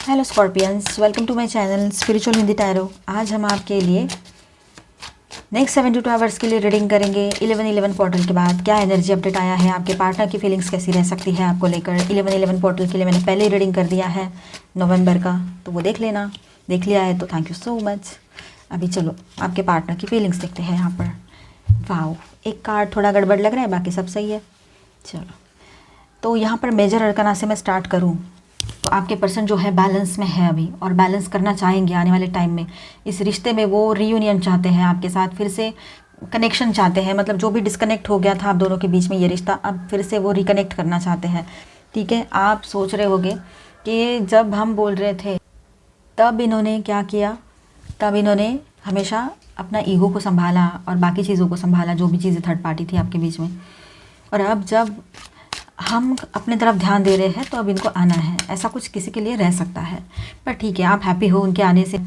Hello Scorpions, welcome to my channel spiritual Hindi tarot. आज हम आपके लिए नेक्स्ट 72 आवर्स के लिए रीडिंग करेंगे। 11-11 पोर्टल के बाद क्या एनर्जी अपडेट आया है, आपके पार्टनर की फीलिंग्स कैसी रह सकती है आपको लेकर। 11-11 पोर्टल के लिए मैंने पहले ही रीडिंग कर दिया है नवंबर का, तो वो देख लेना। देख लिया है तो थैंक यू सो मच। अभी चलो आपके पार्टनर की फीलिंग्स देखते हैं यहाँ पर। वाओ, एक कार्ड थोड़ा गड़बड़ लग रहा है, बाकी सब सही है। चलो, तो यहाँ पर मेजर अरकाना से मैं स्टार्ट करूँ तो आपके पर्सन जो है बैलेंस में है अभी, और बैलेंस करना चाहेंगे आने वाले टाइम में। इस रिश्ते में वो रीयूनियन चाहते हैं आपके साथ, फिर से कनेक्शन चाहते हैं। मतलब जो भी डिस्कनेक्ट हो गया था आप दोनों के बीच में ये रिश्ता, अब फिर से वो रिकनेक्ट करना चाहते हैं। ठीक है, आप सोच रहे होगे कि जब हम बोल रहे थे तब इन्होंने क्या किया। तब इन्होंने हमेशा अपना ईगो को संभाला और बाकी चीज़ों को संभाला, जो भी चीज़ें थर्ड पार्टी थी आपके बीच में। और अब जब हम अपने तरफ ध्यान दे रहे हैं तो अब इनको आना है। ऐसा कुछ किसी के लिए रह सकता है, पर ठीक है, आप हैप्पी हो उनके आने से।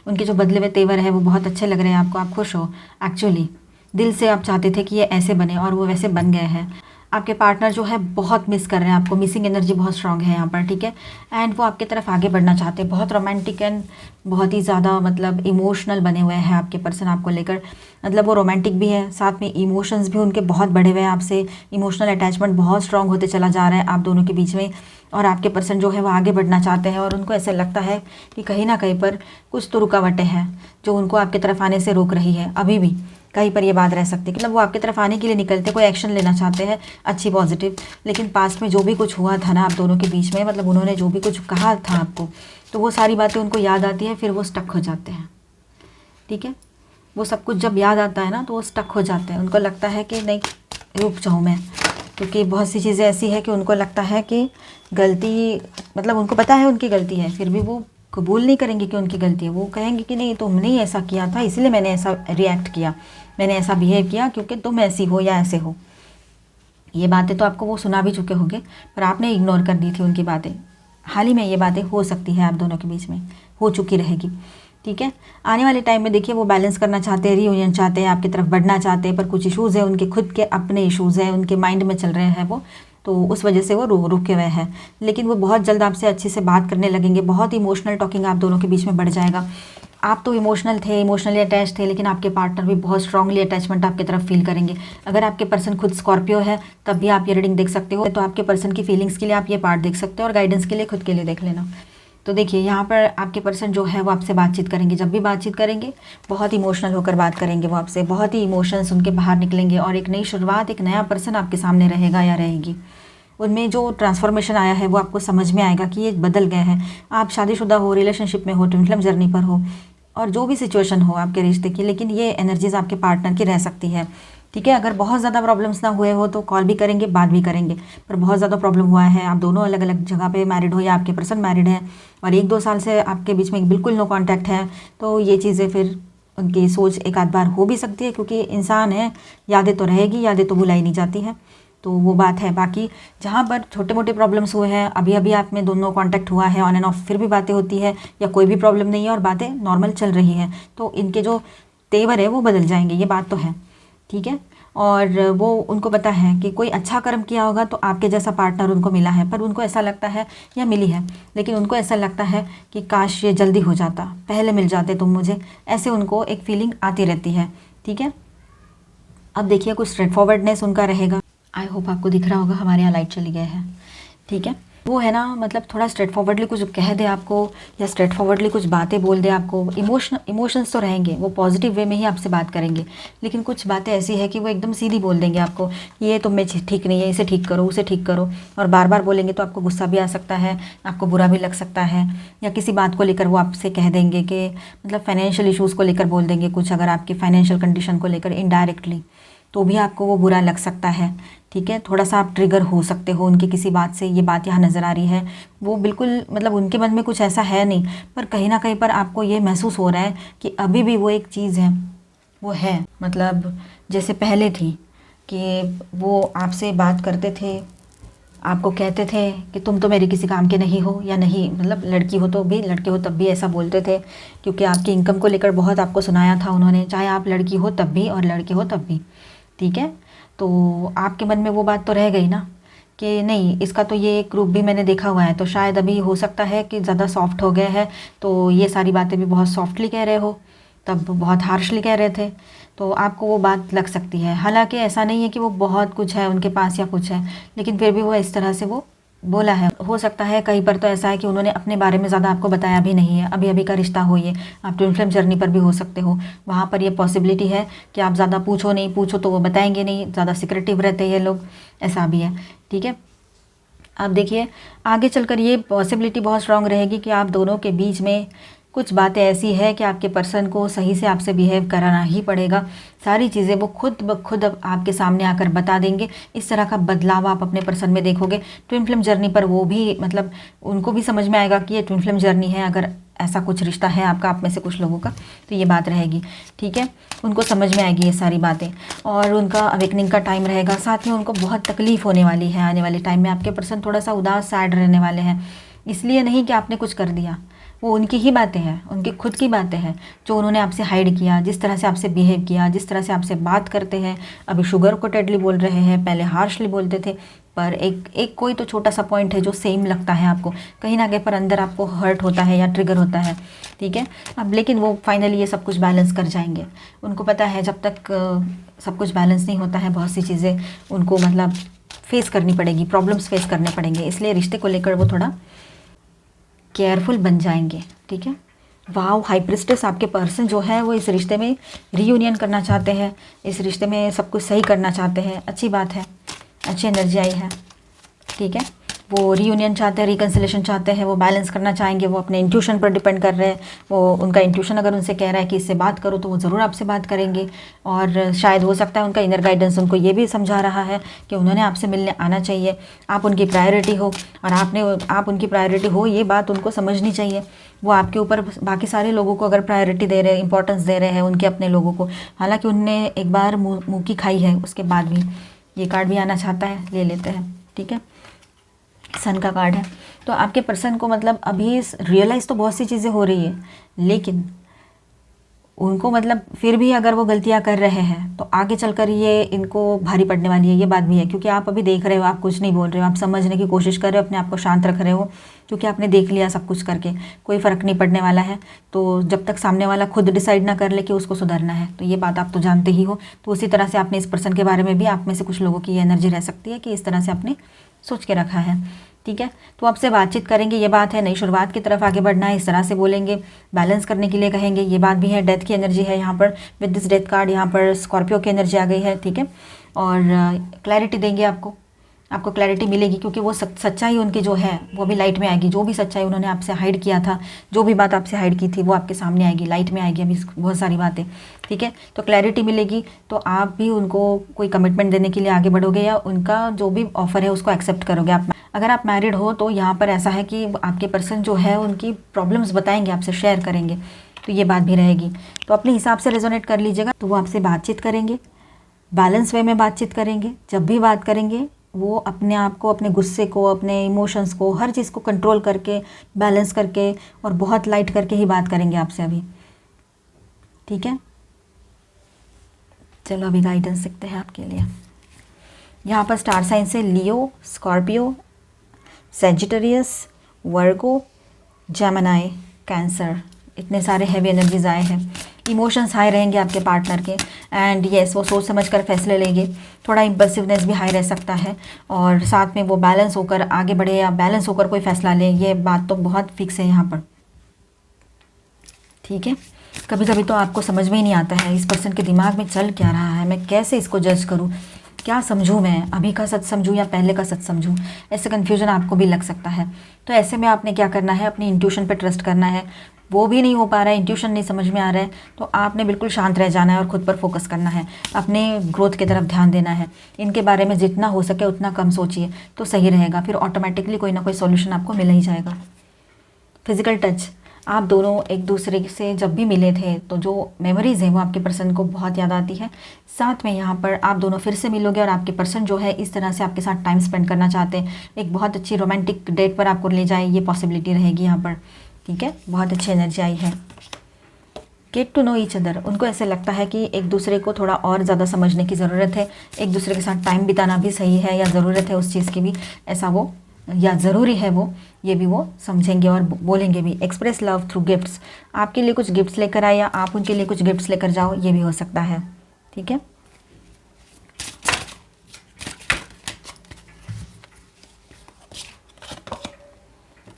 उनके जो बदले हुए तेवर है वो बहुत अच्छे लग रहे हैं आपको, आप खुश हो। एक्चुअली दिल से आप चाहते थे कि ये ऐसे बने और वो वैसे बन गए हैं। आपके पार्टनर जो है बहुत मिस कर रहे हैं आपको, मिसिंग एनर्जी बहुत स्ट्रांग है यहाँ पर। ठीक है, एंड वो आपकी तरफ आगे बढ़ना चाहते हैं। बहुत रोमांटिक एंड बहुत ही ज़्यादा मतलब इमोशनल बने हुए हैं आपके पर्सन आपको लेकर। मतलब वो रोमांटिक भी है, साथ में इमोशंस भी उनके बहुत बढ़े हुए हैं आपसे। इमोशनल अटैचमेंट बहुत स्ट्रांग होते चला जा रहा है आप दोनों के बीच में। और आपके पर्सन जो है वो आगे बढ़ना चाहते हैं, और उनको ऐसा लगता है कि कहीं ना कहीं पर कुछ तो रुकावटें हैं जो उनको आपकी तरफ आने से रोक रही है। अभी भी कहीं पर ये बात रह सकती है, मतलब वो आपकी तरफ आने के लिए निकलते, कोई एक्शन लेना चाहते हैं अच्छी पॉजिटिव, लेकिन पास्ट में जो भी कुछ हुआ था ना आप दोनों के बीच में, मतलब उन्होंने जो भी कुछ कहा था आपको, तो वो सारी बातें उनको याद आती है, फिर वो स्टक हो जाते हैं। ठीक है, वो सब कुछ जब याद आता है ना तो वो स्टक हो जाते हैं। उनको लगता है कि नहीं, रुक जाऊँ मैं, क्योंकि बहुत सी चीज़ें ऐसी है कि उनको लगता है कि गलती, मतलब उनको पता है उनकी गलती है, फिर भी वो कबूल नहीं करेंगे कि उनकी गलती है। वो कहेंगे कि नहीं, तुमने ही ऐसा किया था, इसलिए मैंने ऐसा रिएक्ट किया, मैंने ऐसा बिहेव किया क्योंकि तुम ऐसी हो या ऐसे हो। ये बातें तो आपको वो सुना भी चुके होंगे, पर आपने इग्नोर कर दी थी उनकी बातें। हाल ही में ये बातें हो सकती है आप दोनों के बीच में, हो चुकी रहेगी। ठीक है, आने वाले टाइम में देखिए वो बैलेंस करना चाहते हैं, रीयूनियन चाहते हैं, आपकी तरफ बढ़ना चाहते हैं, पर कुछ इश्यूज़ है उनके खुद के, अपने इश्यूज़ हैं उनके माइंड में चल रहे हैं वो, तो उस वजह से वो रुके हुए हैं। लेकिन वो बहुत जल्द आपसे अच्छे से बात करने लगेंगे। बहुत इमोशनल टॉकिंग आप दोनों के बीच में बढ़ जाएगा। आप तो इमोशनल थे, इमोशनली अटैच थे, लेकिन आपके पार्टनर भी बहुत स्ट्रांगली अटैचमेंट आपकी तरफ फील करेंगे। अगर आपके पर्सन खुद स्कॉर्पियो है तब भी आप ये रीडिंग देख सकते हो, तो आपके पर्सन की फीलिंग्स के लिए आप ये पार्ट देख सकते हो, और गाइडेंस के लिए खुद के लिए देख लेना। तो देखिए यहाँ पर आपके पर्सन जो है वो आपसे बातचीत करेंगे। जब भी बातचीत करेंगे बहुत इमोशनल होकर बात करेंगे वो आपसे, बहुत ही इमोशंस उनके बाहर निकलेंगे, और एक नई शुरुआत, एक नया पर्सन आपके सामने रहेगा या रहेगी। उनमें जो ट्रांसफॉर्मेशन आया है वो आपको समझ में आएगा कि ये बदल गए हैं। आप शादीशुदा हो, रिलेशनशिप में हो, ट्विन फ्लेम जर्नी पर हो, और जो भी सिचुएशन हो आपके रिश्ते की, लेकिन ये एनर्जीज आपके पार्टनर की रह सकती है। ठीक है, अगर बहुत ज़्यादा प्रॉब्लम्स ना हुए हो तो कॉल भी करेंगे, बात भी करेंगे। पर बहुत ज़्यादा प्रॉब्लम हुआ है, आप दोनों अलग अलग जगह पे मैरिड हो या आपके पर्सन मैरिड है, और 1-2 साल से आपके बीच में बिल्कुल नो कांटेक्ट है, तो ये चीज़ें फिर उनकी सोच एक आध बार हो भी सकती है, क्योंकि इंसान है, यादें तो रहेगी, यादें तो भुलाई नहीं जाती हैं, तो वो बात है। बाकी जहाँ पर छोटे मोटे प्रॉब्लम्स हुए हैं, अभी अभी आप में दोनों कांटेक्ट हुआ है ऑन एंड ऑफ, फिर भी बातें होती है, या कोई भी प्रॉब्लम नहीं है और बातें नॉर्मल चल रही हैं, तो इनके जो तेवर है वो बदल जाएंगे, ये बात तो है। ठीक है, और वो उनको पता है कि कोई अच्छा कर्म किया होगा तो आपके जैसा पार्टनर उनको मिला है, पर उनको ऐसा लगता है, या मिली है, लेकिन उनको ऐसा लगता है कि काश ये जल्दी हो जाता, पहले मिल जाते तुम मुझे, ऐसे उनको एक फीलिंग आती रहती है। ठीक है, अब देखिए कुछ स्ट्रेट फॉरवर्डनेस उनका रहेगा। आई होप आपको दिख रहा होगा, हमारे यहाँ लाइट चली गई है। ठीक है, वो है ना, मतलब थोड़ा स्ट्रेट फॉरवर्डली कुछ कह दे आपको, या स्ट्रेट फॉरवर्डली कुछ बातें बोल दे आपको। इमोशंस तो रहेंगे, वो पॉजिटिव वे में ही आपसे बात करेंगे, लेकिन कुछ बातें ऐसी है कि वो एकदम सीधी बोल देंगे आपको, ये तुम में ठीक नहीं है, इसे ठीक करो, उसे ठीक करो, और बार बार बोलेंगे तो आपको गुस्सा भी आ सकता है, आपको बुरा भी लग सकता है, या किसी बात को लेकर वो आपसे कह देंगे कि मतलब फाइनेंशियल इशूज़ को लेकर बोल देंगे कुछ, अगर आपकी फाइनेंशियल कंडीशन को लेकर इनडायरेक्टली, तो भी आपको वो बुरा लग सकता है। ठीक है, थोड़ा सा आप ट्रिगर हो सकते हो उनकी किसी बात से, ये बात यहाँ नज़र आ रही है। वो बिल्कुल मतलब उनके मन में कुछ ऐसा है नहीं, पर कहीं ना कहीं पर आपको ये महसूस हो रहा है कि अभी भी वो एक चीज़ है, वो है, मतलब जैसे पहले थी, कि वो आपसे बात करते थे, आपको कहते थे कि तुम तो मेरे किसी काम के नहीं हो, या नहीं, मतलब लड़की हो तो भी, लड़के हो तब भी ऐसा बोलते थे, क्योंकि आपकी इनकम को लेकर बहुत आपको सुनाया था उन्होंने, चाहे आप लड़की हो तब भी और लड़के हो तब भी। ठीक है, तो आपके मन में वो बात तो रह गई ना, कि नहीं, इसका तो ये एक रूप भी मैंने देखा हुआ है, तो शायद अभी हो सकता है कि ज़्यादा सॉफ्ट हो गया है, तो ये सारी बातें भी बहुत सॉफ्टली कह रहे हो, तब बहुत हार्शली कह रहे थे, तो आपको वो बात लग सकती है। हालांकि ऐसा नहीं है कि वो बहुत कुछ है उनके पास या कुछ है, लेकिन फिर भी वो इस तरह से वो बोला है। हो सकता है कहीं पर तो ऐसा है कि उन्होंने अपने बारे में ज़्यादा आपको बताया भी नहीं है, अभी अभी का रिश्ता हो ये, आप ट्विन फ्लेम जर्नी पर भी हो सकते हो, वहाँ पर ये पॉसिबिलिटी है कि आप ज़्यादा पूछो नहीं, पूछो तो वो बताएंगे नहीं, ज़्यादा सिक्रेटिव रहते हैं ये लोग, ऐसा भी है। ठीक है, आप देखिए आगे चलकर ये पॉसिबिलिटी बहुत स्ट्रांग रहेगी कि आप दोनों के बीच में कुछ बातें ऐसी है कि आपके पर्सन को सही से आपसे बिहेव कराना ही पड़ेगा। सारी चीज़ें वो खुद ब खुद अब आपके सामने आकर बता देंगे। इस तरह का बदलाव आप अपने पर्सन में देखोगे। ट्विन फ्लेम जर्नी पर वो भी मतलब उनको भी समझ में आएगा कि ये ट्विन फ्लेम जर्नी है, अगर ऐसा कुछ रिश्ता है आपका आप में से कुछ लोगों का, तो ये बात रहेगी। ठीक है, उनको समझ में आएगी ये सारी बातें, और उनका अवेकनिंग का टाइम रहेगा। साथ में उनको बहुत तकलीफ़ होने वाली है आने वाले टाइम में। आपके पर्सन थोड़ा सा उदास सैड रहने वाले हैं, इसलिए नहीं कि आपने कुछ कर दिया, वो उनकी ही बातें हैं, उनकी खुद की बातें हैं जो उन्होंने आपसे हाइड किया, जिस तरह से आपसे बिहेव किया, जिस तरह से आपसे बात करते हैं। अभी शुगर कोटेडली बोल रहे हैं, पहले हार्शली बोलते थे, पर एक कोई तो छोटा सा पॉइंट है जो सेम लगता है आपको, कहीं ना कहीं पर अंदर आपको हर्ट होता है या ट्रिगर होता है। ठीक है, अब लेकिन वो फाइनली ये सब कुछ बैलेंस कर जाएंगे। उनको पता है जब तक सब कुछ बैलेंस नहीं होता है, बहुत सी चीज़ें उनको मतलब फेस करनी पड़ेगी, प्रॉब्लम्स फेस करने पड़ेंगे, इसलिए रिश्ते को लेकर वो थोड़ा केयरफुल बन जाएंगे। ठीक है, वाव, हाई प्रिस्टेस आपके पर्सन जो है वो इस रिश्ते में रीयूनियन करना चाहते हैं, इस रिश्ते में सब कुछ सही करना चाहते हैं। अच्छी बात है, अच्छी एनर्जी आई है। ठीक है, वो रीयूनियन चाहते हैं, रिकन्सिलेशन चाहते हैं, वो बैलेंस करना चाहेंगे, वो अपने इंट्यूशन पर डिपेंड कर रहे हैं। वो उनका इंट्यूशन अगर उनसे कह रहा है कि इससे बात करो, तो वो ज़रूर आपसे बात करेंगे। और शायद हो सकता है उनका इनर गाइडेंस उनको ये भी समझा रहा है कि उन्होंने आपसे मिलने आना चाहिए, आप उनकी प्रायोरिटी हो, और आप उनकी प्रायोरिटी हो, ये बात उनको समझनी चाहिए। वो आपके ऊपर बाकी सारे लोगों को अगर प्रायोरिटी दे रहे हैं, इंपॉर्टेंस दे रहे हैं उनके अपने लोगों को, हालांकि उनने एक बार मुँह की खाई है, उसके बाद भी ये कार्ड भी आना चाहता है, ले लेते हैं। ठीक है, सन का कार्ड है, तो आपके पर्सन को मतलब अभी रियलाइज़ तो बहुत सी चीज़ें हो रही है, लेकिन उनको मतलब फिर भी अगर वो गलतियां कर रहे हैं तो आगे चलकर ये इनको भारी पड़ने वाली है, ये बात भी है। क्योंकि आप अभी देख रहे हो, आप कुछ नहीं बोल रहे हो, आप समझने की कोशिश कर रहे हो, अपने आप को शांत रख रहे हो, क्योंकि आपने देख लिया सब कुछ करके कोई फ़र्क नहीं पड़ने वाला है। तो जब तक सामने वाला खुद डिसाइड ना कर ले कि उसको सुधरना है, तो ये बात आप तो जानते ही हो। तो उसी तरह से आपने इस पर्सन के बारे में भी, आप में से कुछ लोगों की ये एनर्जी रह सकती है कि इस तरह से आपने सोच के रखा है। ठीक है, तो आपसे बातचीत करेंगे, ये बात है, नई शुरुआत की तरफ आगे बढ़ना है, इस तरह से बोलेंगे, बैलेंस करने के लिए कहेंगे, ये बात भी है। डेथ की एनर्जी है यहाँ पर, विद दिस डेथ कार्ड यहाँ पर स्कॉर्पियो की एनर्जी आ गई है। ठीक है, और क्लैरिटी देंगे आपको क्लैरिटी मिलेगी, क्योंकि वो सच्चाई उनकी जो है वो भी लाइट में आएगी। जो भी सच्चाई उन्होंने आपसे हाइड किया था, जो भी बात आपसे हाइड की थी, वो आपके सामने आएगी, लाइट में आएगी अभी बहुत सारी बातें। ठीक है, तो क्लैरिटी मिलेगी, तो आप भी उनको कोई कमिटमेंट देने के लिए आगे बढ़ोगे, या उनका जो भी ऑफर है उसको एक्सेप्ट करोगे। आप अगर आप मैरिड हो तो यहाँ पर ऐसा है कि आपके पर्सन जो है उनकी प्रॉब्लम्स बताएंगे, आपसे शेयर करेंगे, तो ये बात भी रहेगी। तो अपने हिसाब से रेजोनेट कर लीजिएगा। तो वो आपसे बातचीत करेंगे, बैलेंस वे में बातचीत करेंगे। जब भी बात करेंगे वो अपने आप को, अपने गुस्से को, अपने इमोशंस को, हर चीज़ को कंट्रोल करके, बैलेंस करके और बहुत लाइट करके ही बात करेंगे आपसे अभी। ठीक है, चलो अभी गाइडेंस देखते हैं आपके लिए। यहाँ पर स्टार साइन से लियो, स्कॉर्पियो, सेजिटेरियस, वर्गो, जेमिनी, कैंसर, इतने सारे हैवी एनर्जीज आए हैं। इमोशंस हाई रहेंगे आपके पार्टनर के, एंड यस वो सोच समझ कर फैसले लेंगे। थोड़ा इम्पल्सिवनेस भी हाई रह सकता है, और साथ में वो बैलेंस होकर आगे बढ़े या बैलेंस होकर कोई फैसला ले, ये बात तो बहुत फिक्स है यहाँ पर। ठीक है, कभी कभी तो आपको समझ में ही नहीं आता है इस पर्सन के दिमाग में चल क्या रहा है, मैं कैसे इसको जज करूँ, क्या समझूं, मैं अभी का सच समझूं या पहले का सच समझूं, ऐसे कन्फ्यूजन आपको भी लग सकता है। तो ऐसे में आपने क्या करना है, अपनी इंट्यूशन पे ट्रस्ट करना है। वो भी नहीं हो पा रहा है, इंट्यूशन नहीं समझ में आ रहा है, तो आपने बिल्कुल शांत रह जाना है और खुद पर फोकस करना है, अपने ग्रोथ की तरफ ध्यान देना है। इनके बारे में जितना हो सके उतना कम सोचिए तो सही रहेगा, फिर ऑटोमेटिकली कोई ना कोई सॉल्यूशन आपको मिल ही जाएगा। फिजिकल टच, आप दोनों एक दूसरे से जब भी मिले थे तो जो मेमोरीज़ हैं वो आपके पर्सन को बहुत याद आती है। साथ में यहाँ पर आप दोनों फिर से मिलोगे, और आपके पर्सन जो है इस तरह से आपके साथ टाइम स्पेंड करना चाहते हैं, एक बहुत अच्छी रोमांटिक डेट पर आपको ले जाए, ये पॉसिबिलिटी रहेगी यहाँ पर। ठीक है, बहुत अच्छी एनर्जी आई है। Get to know each other, उनको ऐसे लगता है कि एक दूसरे को थोड़ा और ज़्यादा समझने की ज़रूरत है, एक दूसरे के साथ टाइम बिताना भी सही है या ज़रूरत है उस चीज़ की भी, ऐसा वो या ज़रूरी है वो, ये भी वो समझेंगे और बोलेंगे भी। एक्सप्रेस लव थ्रू गिफ्ट्स, आपके लिए कुछ गिफ्ट्स लेकर आए या आप उनके लिए कुछ गिफ्ट्स लेकर जाओ, ये भी हो सकता है। ठीक है,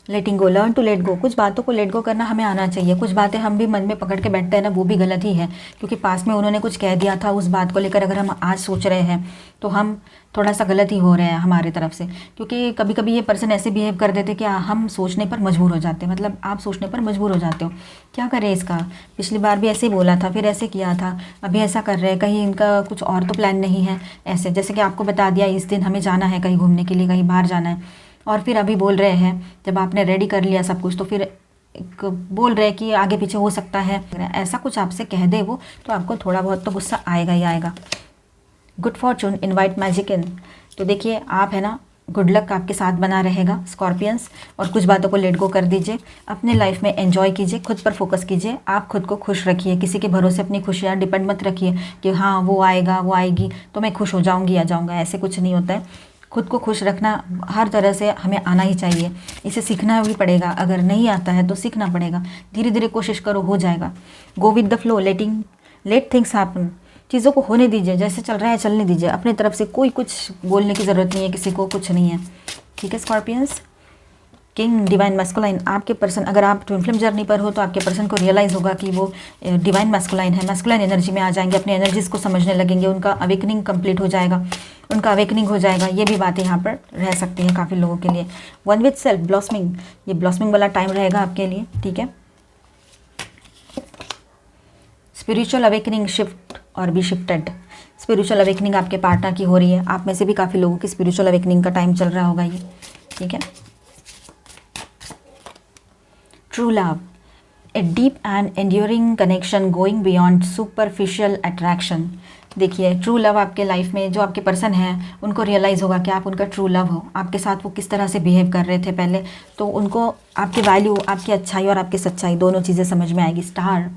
लेटिंग गो, लर्न टू लेट गो, कुछ बातों को लेट गो करना हमें आना चाहिए। कुछ बातें हम भी मन में पकड़ के बैठते हैं ना, वो भी गलत ही है, क्योंकि पास में उन्होंने कुछ कह दिया था, उस बात को लेकर अगर हम आज सोच रहे हैं तो हम थोड़ा सा गलत ही हो रहे हैं हमारी तरफ से, क्योंकि कभी कभी ये पर्सन ऐसे बिहेव कर देते कि हम सोचने पर मजबूर हो जाते हैं। मतलब आप सोचने पर मजबूर हो जाते हो, क्या करें इसका, पिछली बार भी ऐसे ही बोला था, फिर ऐसे किया था, अभी ऐसा कर रहे हैं, कहीं इनका कुछ और तो प्लान नहीं है। ऐसे जैसे कि आपको बता दिया इस दिन हमें जाना है कहीं घूमने के लिए, कहीं बाहर जाना है, और फिर अभी बोल रहे हैं जब आपने रेडी कर लिया सब कुछ तो फिर एक बोल रहे हैं कि आगे पीछे हो सकता है। ऐसा कुछ आपसे कह दे वो, तो आपको थोड़ा बहुत तो गुस्सा आएगा ही आएगा। गुड फॉर्चून इनवाइट मैजिक इन, तो देखिए आप है ना, गुड लक आपके साथ बना रहेगा स्कॉर्पियंस। और कुछ बातों को लेट गो कर दीजिए, अपने लाइफ में एंजॉय कीजिए, खुद पर फोकस कीजिए, आप खुद को खुश रखिए, किसी के भरोसे अपनी खुशियाँ डिपेंड मत रखिए कि हाँ वो आएगा वो आएगी तो मैं खुश हो जाऊँगी या जाऊँगा, ऐसे कुछ नहीं होता है। खुद को खुश रखना हर तरह से हमें आना ही चाहिए, इसे सीखना भी पड़ेगा, अगर नहीं आता है तो सीखना पड़ेगा, धीरे धीरे कोशिश करो, हो जाएगा। Go with the flow, let things happen, चीज़ों को होने दीजिए, जैसे चल रहा है चलने दीजिए, अपनी तरफ से कोई कुछ बोलने की ज़रूरत नहीं है, किसी को कुछ नहीं है। ठीक है स्कॉर्पियंस। किंग डिवाइन मैस्कुलाइन, आपके पर्सन, अगर आप ट्विन फ्लेम जर्नी पर हो तो आपके पर्सन को रियलाइज़ होगा कि वो डिवाइन मैस्कुलाइन है, मैस्कुलाइन एनर्जी में आ जाएंगे, अपनी एनर्जीज को समझने लगेंगे, उनका अवेकनिंग कंप्लीट हो जाएगा, उनका अवेकनिंग हो जाएगा। ये भी बातें यहाँ पर रह सकती हैं काफ़ी लोगों के लिए। वन विथ सेल्फ, ब्लॉसमिंग, ये ब्लॉसमिंग वाला टाइम रहेगा आपके लिए। ठीक है, स्पिरिचुअल अवेकनिंग, शिफ्ट और बी शिफ्टेड, स्पिरिचुअल अवेकनिंग आपके पार्टनर की हो रही है, आप में से भी काफ़ी लोगों की स्पिरिचुअल अवेकनिंग का टाइम चल रहा होगा ये। ठीक है, true love, a deep and enduring connection going beyond superficial attraction, देखिए ट्रू लव आपके लाइफ में जो आपके पर्सन हैं उनको रियलाइज़ होगा कि आप उनका ट्रू लव हो, आपके साथ वो किस तरह से बिहेव कर रहे थे पहले, तो उनको आपकी वैल्यू, आपकी अच्छाई और आपकी सच्चाई दोनों चीज़ें समझ में आएगी। Star,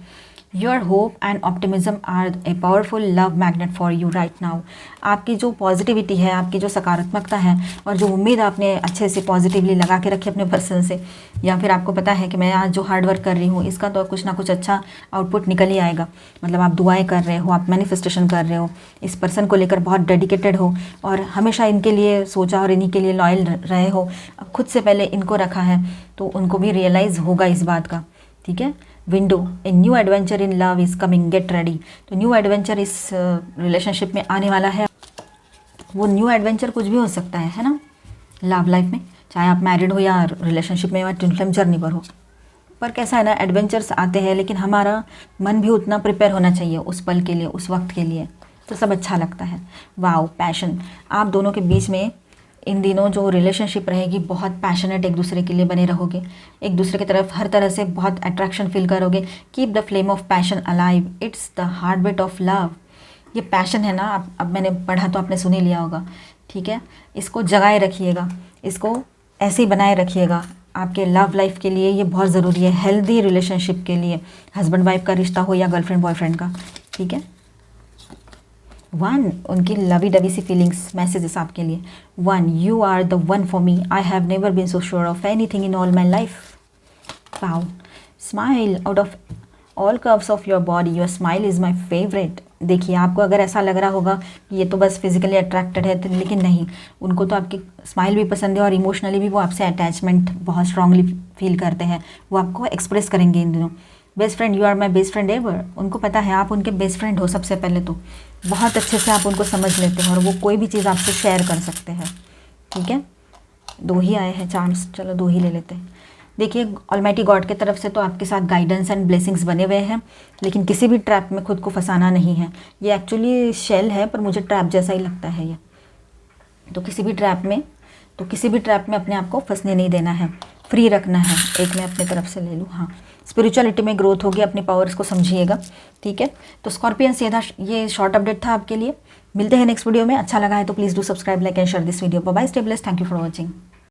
your hope and optimism are a powerful love magnet for you right now, आपकी जो पॉजिटिविटी है, आपकी जो सकारात्मकता है और जो उम्मीद आपने अच्छे से पॉजिटिवली लगा के रखी अपने पर्सन से, या फिर आपको पता है कि मैं आज जो हार्ड वर्क कर रही हूँ इसका तो कुछ ना कुछ अच्छा आउटपुट निकल ही आएगा, मतलब आप दुआएं कर रहे हो, आप मैनिफेस्टेशन कर रहे हो, इस पर्सन को लेकर बहुत डेडिकेटेड हो और हमेशा इनके लिए सोचा और इन्हीं के लिए लॉयल रहे हो, खुद से पहले इनको रखा है, तो उनको भी रियलाइज़ होगा इस बात का। ठीक है, window, a new adventure in love is coming, get ready, तो न्यू एडवेंचर इस रिलेशनशिप में आने वाला है। वो न्यू एडवेंचर कुछ भी हो सकता है ना लव लाइफ में, चाहे आप मैरिड हो या रिलेशनशिप में या ट्विन फ्लेम जर्नी पर हो, पर कैसा है ना, एडवेंचर्स आते हैं लेकिन हमारा मन भी उतना प्रिपेयर होना चाहिए उस पल के लिए, उस वक्त के लिए, तो सब अच्छा लगता है। वाओ, पैशन, आप दोनों के बीच में इन दिनों जो रिलेशनशिप रहेगी बहुत पैशनेट एक दूसरे के लिए बने रहोगे, एक दूसरे की तरफ हर तरह से बहुत अट्रैक्शन फील करोगे। Keep the flame of passion alive, it's the heart beat of love, ये पैशन है ना, अब मैंने पढ़ा तो आपने सुन ही लिया होगा। ठीक है, इसको जगाए रखिएगा, इसको ऐसे ही बनाए रखिएगा, आपके लव लाइफ के लिए ये बहुत ज़रूरी है, हेल्दी रिलेशनशिप के लिए, हस्बैंड वाइफ का रिश्ता हो या गर्लफ्रेंड बॉयफ्रेंड का। ठीक है, वन, उनकी लवी डवी सी फीलिंग्स, मैसेजेस आपके लिए। One, you are the one for me, I have never been so sure of anything in all my life. Wow, smile out of all curves of your body, your smile is my favourite. देखिए आपको अगर ऐसा लग रहा होगा कि ये तो बस फिजिकली अट्रैक्टेड है, तो लेकिन नहीं, उनको तो आपकी स्माइल भी पसंद है और इमोशनली भी वो आपसे अटैचमेंट बहुत स्ट्रांगली फील करते हैं, वो आपको एक्सप्रेस करेंगे इन दिनों। Best friend, you are my best friend ever, उनको पता है आप उनके बेस्ट फ्रेंड हो, सबसे पहले तो बहुत अच्छे से आप उनको समझ लेते हैं और वो कोई भी चीज़ आपसे शेयर कर सकते हैं। ठीक है, दो ही आए हैं चांस, चलो दो ही ले लेते हैं। देखिए ऑलमाइटी गॉड की तरफ से तो आपके साथ गाइडेंस एंड ब्लेसिंग्स बने हुए हैं, लेकिन किसी भी ट्रैप में खुद को फंसाना नहीं है। ये एक्चुअली शेल है पर मुझे ट्रैप जैसा ही लगता है ये, तो किसी भी ट्रैप में अपने आप को फंसने नहीं देना है, फ्री रखना है। एक मैं अपने तरफ से ले लूँ, हाँ, स्पिरिचुअलिटी में ग्रोथ होगी, अपने पावर्स को समझिएगा। ठीक है, तो स्कॉर्पियंस ये शॉर्ट अपडेट था आपके लिए। मिलते हैं नेक्स्ट वीडियो में। अच्छा लगा है तो please do subscribe, like and share this video. Bye bye, stay blessed, thank you for watching.